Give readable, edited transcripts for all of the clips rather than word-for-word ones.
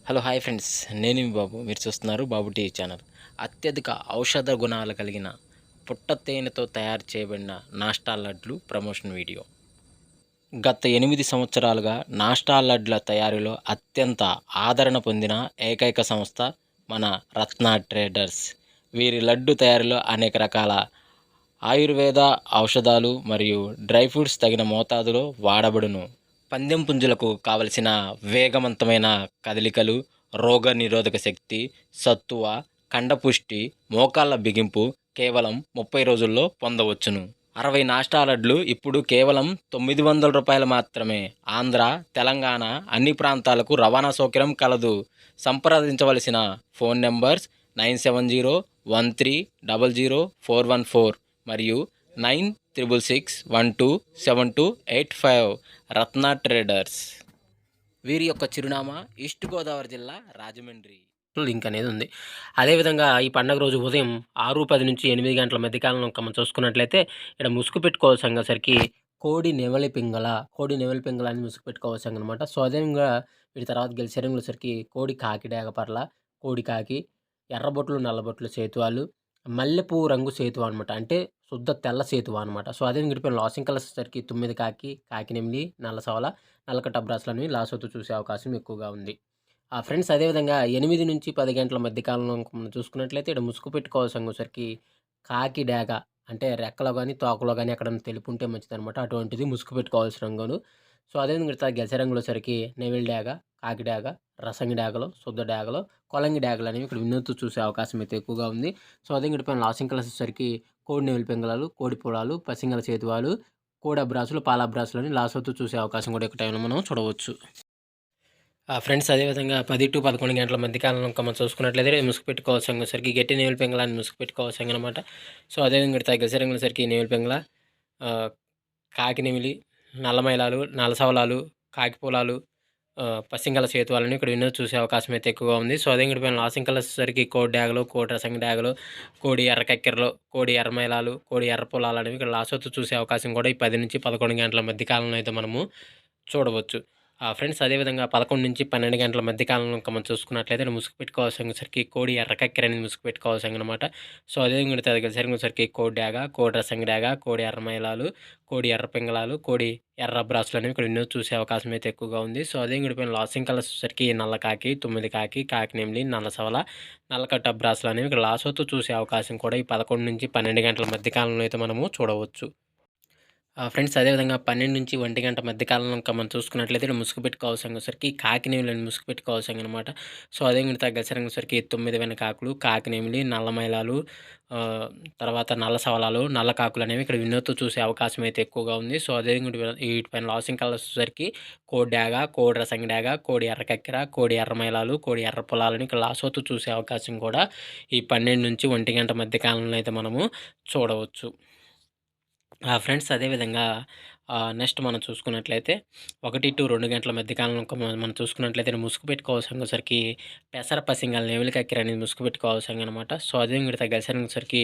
Hello hi friends, నేను మీ బాబు. మీరు చూస్తున్నారు బాబు టీ ఛానల్. అత్యధిక ఔషధ గుణాలు కలిగిన పుట్ట తేనెతో తయారు చేయబడిన నాస్టా లడ్లు ప్రమోషన్ వీడియో. గత 8 సంవత్సరాలుగా నాస్టా లడ్ల తయారీలో అత్యంత ఆదరణ పొందిన ఏకైక సంస్థ మన రత్న ట్రేడర్స్. వీరి లడ్డు తయారీలో అనేక రకాల ఆయుర్వేద ఔషధాలు మరియు డ్రై ఫ్రూట్స్ తగిన మోతాదులో వాడబడును. పందెం పుంజులకు కావలసిన వేగవంతమైన కదలికలు, రోగనిరోధక శక్తి, సత్తువ, కండపుష్టి, మోకాళ్ళ బిగింపు కేవలం 30 రోజుల్లో పొందవచ్చును. 60 నాస్టా లడ్లు ఇప్పుడు కేవలం ₹900 మాత్రమే. ఆంధ్ర, తెలంగాణ అన్ని ప్రాంతాలకు రవాణా సౌకర్యం కలదు. సంప్రదించవలసిన ఫోన్ నెంబర్స్ 9701300414 మరియు 96612728 రత్న ట్రేడర్స్. వీరి యొక్క చిరునామా ఈస్ట్ గోదావరి జిల్లా, రాజమండ్రి. లింక్ అనేది ఉంది. అదేవిధంగా ఈ పండుగ రోజు ఉదయం 6:10 నుంచి 8 గంటల మధ్య కాలంలో మనం చూసుకున్నట్లయితే ఇక్కడ ముసుగు పెట్టుకోవాల్సరికి కోడి నెమలి పింగళ అని ముసుగు పెట్టుకోవాల్సిందనమాట. సో అదేవిధంగా వీటి తర్వాత గెలిచేసరికి కోడి కాకి డేగపర్ల, కోడి కాకి, ఎర్రబొట్లు నల్లబొట్లు సేతువాలు, మల్లెపూ రంగు సేతువ అనమాట. అంటే శుద్ధ తెల్ల సేతువ అనమాట. సో అదే విడిపోయిన లాసింగ్ కలర్స్ వచ్చేసరికి 9 కాకి, కాకినెమిలి, నల్ల సవల, నల్లకట్ట బ్రాస్లని లాసొత్తు చూసే అవకాశం ఎక్కువగా ఉంది. ఫ్రెండ్స్ అదేవిధంగా 8 నుంచి 10 గంటల మధ్య కాలంలో మనం చూసుకున్నట్లయితే ఇక్కడ ముసుగు పెట్టుకోవాల్సరికి కాకి డేగ, అంటే రెక్కలో కానీ తోకలో కానీ ఎక్కడైనా తెలుపు ఉంటే మంచిదనమాట. అటువంటిది ముసుగు పెట్టుకోవాల్సిన రంగును. సో అదేవిధంగా గెలిచే రంగులో సరికి నెవిల్ డేగ, కాకి డేగ, రసంగి డేగలు, శుద్ధ డేగలు, కొలంగి డేగలు అనేవి ఇక్కడ వినూత్తు చూసే అవకాశం అయితే ఎక్కువగా ఉంది. సో అదే గడిపోయిన లాసింగ్ కలర్స్ వచ్చేసరికి కోడి నెవిలి పింగళాలు, కోడి పొలాలు, పసింగల చేతువాలు, కోడి అబ్రాసులు, పాల అబ్రాసులని లాసొత్తు చూసే అవకాశం కూడా ఒక టైంలో మనం చూడవచ్చు. ఫ్రెండ్స్ అదేవిధంగా 10 to 11 గంటల మధ్య కాలంలో మనం చూసుకున్నట్లయితే ముసుగు పెట్టుకోవాల్సరికి గట్టి నెవిలి పింగళాన్ని ముసుగు పెట్టుకోవాల్సింది అనమాట. సో అదేవిధంగా గెలిచే రంగుల సరికి నెవిలి పింగళ, కాకి నెమిలి, నల్లమైలాలు, నల్లసవలాలు, కాకి పొలాలు, పసింగల సేతువాలని ఇక్కడ వినోద్ చూసే అవకాశం అయితే ఎక్కువగా ఉంది. సో అదే ఇక్కడ లాసింగ్ కలర్స్ సరికి కోడి డ్యాగలు, కోడి రసంగి డ్యాగలు, కోడి ఎర్ర కక్కెరలు, కోడి ఎర్రమైలాలు, కోడి ఎర్ర పొలాలు అనేవి ఇక్కడ లాసొత్తు చూసే అవకాశం కూడా ఈ 10 నుంచి 11 గంటల మధ్య కాలంలో అయితే మనము చూడవచ్చు. ఫ్రెండ్స్ అదేవిధంగా 11 నుంచి 12 గంటల మధ్య కాలంలో మనం చూసుకున్నట్లయితే ముసుగు పెట్టుకోవాల్సరికి కోడి ఎర్ర కక్కెర అనేది ముసుగు పెట్టుకోవాల్సిందనమాట. సో అదేవిధంగా సరికి కోడి డ్యాగ, కోడి రసంగి డ్యాగ, కోడి ఎర్రమైలాలు, కోడి ఎర్ర పింగళాలు, కోడి ఎర్ర బ్రాసులు అనేవి ఇక్కడ ఎన్నో చూసే అవకాశం అయితే ఎక్కువగా ఉంది. సో అదే గడిపోయిన లాసింగ్ కలర్స్ వచ్చేసరికి నల్ల కాకి, 9 కాకి, కాకినెమిలి, నల్ల సవల, నల్లకట్ట బ్రాసులు అనేవి ఇక్కడ లాసొత్తు చూసే అవకాశం కూడా ఈ 11 నుంచి 12 గంటల మధ్య కాలంలో అయితే మనము చూడవచ్చు. ఫ్రెండ్స్ అదేవిధంగా 12 నుంచి 1 గంట మధ్య కాలంలో మనం చూసుకున్నట్లయితే ఇక్కడ ముసుగు పెట్టుకోవాల్సరికి కాకినెమిలిని ముసుగు పెట్టుకోవాల్సిందనమాట. సో అదే మిగతా గసరంగసరికి 9 వెనకాకులు, కాకినెమిలి, నల్లమైలాలు, తర్వాత నల్ల సవలాలు, నల్ల కాకులు అనేవి ఇక్కడ వినోత్తు చూసే అవకాశం అయితే ఎక్కువగా ఉంది. సో అదే వీటిపైన లాసింగ్ కలర్స్ వచ్చేసరికి కోడి డాగ, కోడి రసంగి డాగ, కోడి ఎర్ర కక్కెర, కోడి ఎర్రమైలాలు, కోడి ఎర్ర పొలాలని ఇక్కడ లాసొత్తు చూసే అవకాశం కూడా ఈ 12 నుంచి 1 గంట మధ్య కాలంలో అయితే మనము చూడవచ్చు. ఫ్రెండ్స్ అదేవిధంగా నెక్స్ట్ మనం చూసుకున్నట్లయితే 1 to 2 గంటల మధ్య కాలంలో మనం చూసుకున్నట్లయితే ముసుగు పెట్టుకోవాల్సరికి పెసర పసింగల నెమిలి కక్కెర అనేది ముసుగు పెట్టుకోవాల్సిందనమాట. సో అదే మీరు తగ్గసరికి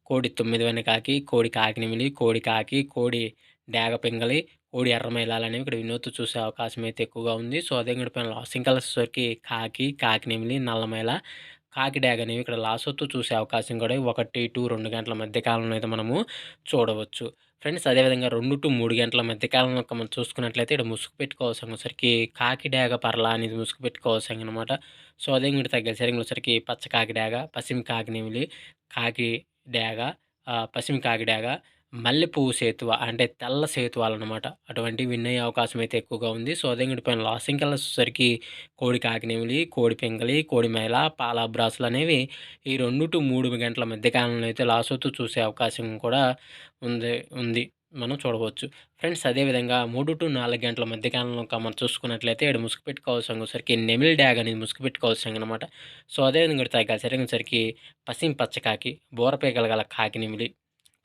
కోడి 9 వెనకాకి, కోడి కాకినెమిలి, కోడి కాకి, కోడి డాగ పింగళి, కోడి ఎర్రమైలాలు అనేవి ఇక్కడ వినోత్తు చూసే అవకాశం అయితే ఎక్కువగా ఉంది. సో అదే గడిపోయిన లాసింగ్ కలర్స్ వచ్చేసరికి కాకి, కాకినెమిలి, నల్లమైల, కాకి డాగ అనేవి ఇక్కడ లాసొత్తు చూసే అవకాశం కూడా 1 to 2 గంటల మధ్య కాలంలో అయితే మనము చూడవచ్చు. ఫ్రెండ్స్ అదేవిధంగా 2 to 3 గంటల మధ్య కాలంలో మనం చూసుకున్నట్లయితే ఇక్కడ ముసుగు పెట్టుకోవాల్సరికి కాకి డాగ పర్ల అనేది ముసుగు పెట్టుకోవాల్సిందనమాట. సో అదే మీరు తగ్గసరికి పచ్చ కాకి డాగ, పసిమి కాకినెమిలి, కాకి డాగ, పసిమి కాకి డాగ, మల్లెపువ్వు సేతువ అంటే తెల్ల సేతువాలనమాట. అటువంటివి విన్ అయ్యే అవకాశం అయితే ఎక్కువగా ఉంది. సో అదే పైన లాసింగ్ కలర్స్ వచ్చేసరికి కోడి కాకినెమిలి, కోడి పింగళి, కోడి మైల, పాల బ్రాసులు అనేవి ఈ 2 to 3 గంటల మధ్య కాలంలో అయితే లాసొత్తు చూసే అవకాశం కూడా ఉంది మనం చూడవచ్చు. ఫ్రెండ్స్ అదేవిధంగా 3 to 4 గంటల మధ్య కాలంలో మనం చూసుకున్నట్లయితే ఇక్కడ ముసుగు పెట్టుకోవాల్సరికి నెమిల్ డ్యాగ్ అనేది ముసుగు పెట్టుకోవాల్సిందనమాట. సో అదేవిధంగా సరికి పసిమి పచ్చకాకి, బోరపేకల గల కాకినెమిలి,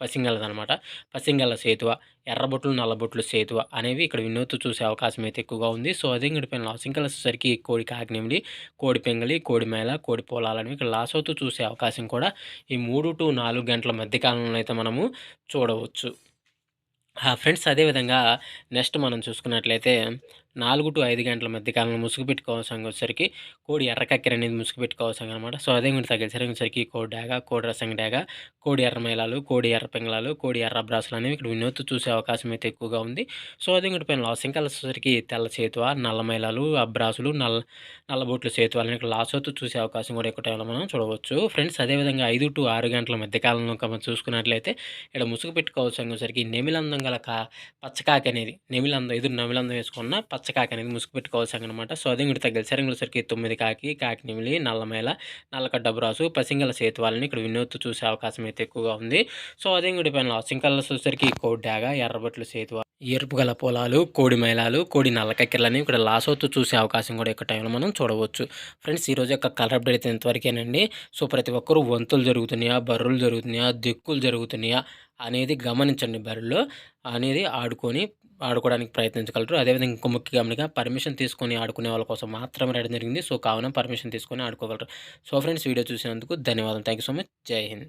పసింగలదనమాట. పసింగల సేతువ, ఎర్రబొట్లు, నల్లబొట్లు సేతువ అనేవి ఇక్కడ వినోత్తు చూసే అవకాశం అయితే ఎక్కువగా ఉంది. సో అదే గడిపోయిన లాసింగ్ కలర్స్ వచ్చేసరికి కోడి కాకినెమిలి, కోడి పెంగలి, కోడి మేల, కోడి పోలాలనేవి ఇక్కడ లాసవుతూ చూసే అవకాశం కూడా ఈ 3 to 4 గంటల మధ్య కాలంలో అయితే మనము చూడవచ్చు. ఫ్రెండ్స్ అదేవిధంగా నెక్స్ట్ మనం చూసుకున్నట్లయితే 4-5 గంటల మధ్య కాలంలో ముసుగు పెట్టుకోవాల్సిన వచ్చేసరికి కోడి ఎర్ర కక్కెర అనేది ముసుగు పెట్టుకోవాల్సిన అనమాట. సో, అదే గుంట తగిలిసరికి కోడి డాగ, కోడి రసంగి డాగ, కోడి ఎర్ర మైలాలు, కోడి ఎర్ర పింగళాలు, కోడి ఎర్ర అబ్రాసులు అనేవి ఇక్కడ వినూత్తి చూసే అవకాశం అయితే ఎక్కువగా ఉంది. సో, అదే గుంట పైన లాసింగ్ కలర్స్ వచ్చేసరికి తెల్ల చేతువ, నల్ల మైలాలు, అబ్రాసులు, నల్లబొట్లు సేతువాలని ఇక్కడ లాసోతు చూసే అవకాశం కూడా ఎక్కువ టైంలో మనం చూడవచ్చు. ఫ్రెండ్స్ అదేవిధంగా 5-6 గంటల మధ్య కాలంలో మనం చూసుకున్నట్లయితే ఇక్కడ ముసుగు పెట్టుకోవాల్సరికి నెమిలందం గల పచ్చకాకి అనేది ఎదురు నెమిలందం వేసుకున్న పచ్చకాకి అనేది ముసుగు పెట్టుకోవాల్సనమాట. సో, అదే ఇంకోటి తగిలిసరికి 9 కాకి నెమిలి, నల్లమైల, నల్లకడ్డ బ్రాసు, పసింగల సేతువాలని ఇక్కడ వినూత్తి చూసే అవకాశం అయితే ఎక్కువగా ఉంది. సో, అదే ఇంకోటి పైన లాసింగ్ కలర్స్ వచ్చేసరికి కోడి డాగ, ఎర్రబొట్లు సేతువ, ఎరుపు గల పొలాలు, కోడి మైలాలు, కోడి నల్లకక్కెరలని ఇక్కడ లాసోతు చూసే అవకాశం కూడా ఎక్కువ టైంలో మనం చూడవచ్చు. ఫ్రెండ్స్ ఈరోజు యొక్క కలర్ అప్డేట్ అయితే ఇంతవరకేనండి. సో, ప్రతి ఒక్కరూ వంతులు జరుగుతున్నాయా, బర్రులు జరుగుతున్నాయా, దిక్కులు జరుగుతున్నాయా అనేది గమనించండి. బర్రెలో అనేది ఆడుకోవడానికి ప్రయత్నించగలరు. అదేవిధంగా ఇంకో ముఖ్య గమనిక పర్మిషన్ తీసుకొని ఆడుకునే వాళ్ళ కోసం మాత్రమే రాయడం జరిగింది. సో, కావున పర్మిషన్ తీసుకొని ఆడుకోగలరు. సో, ఫ్రెండ్స్ వీడియో చూసినందుకు ధన్యవాదాలు. Thank you so much. జై హింద్.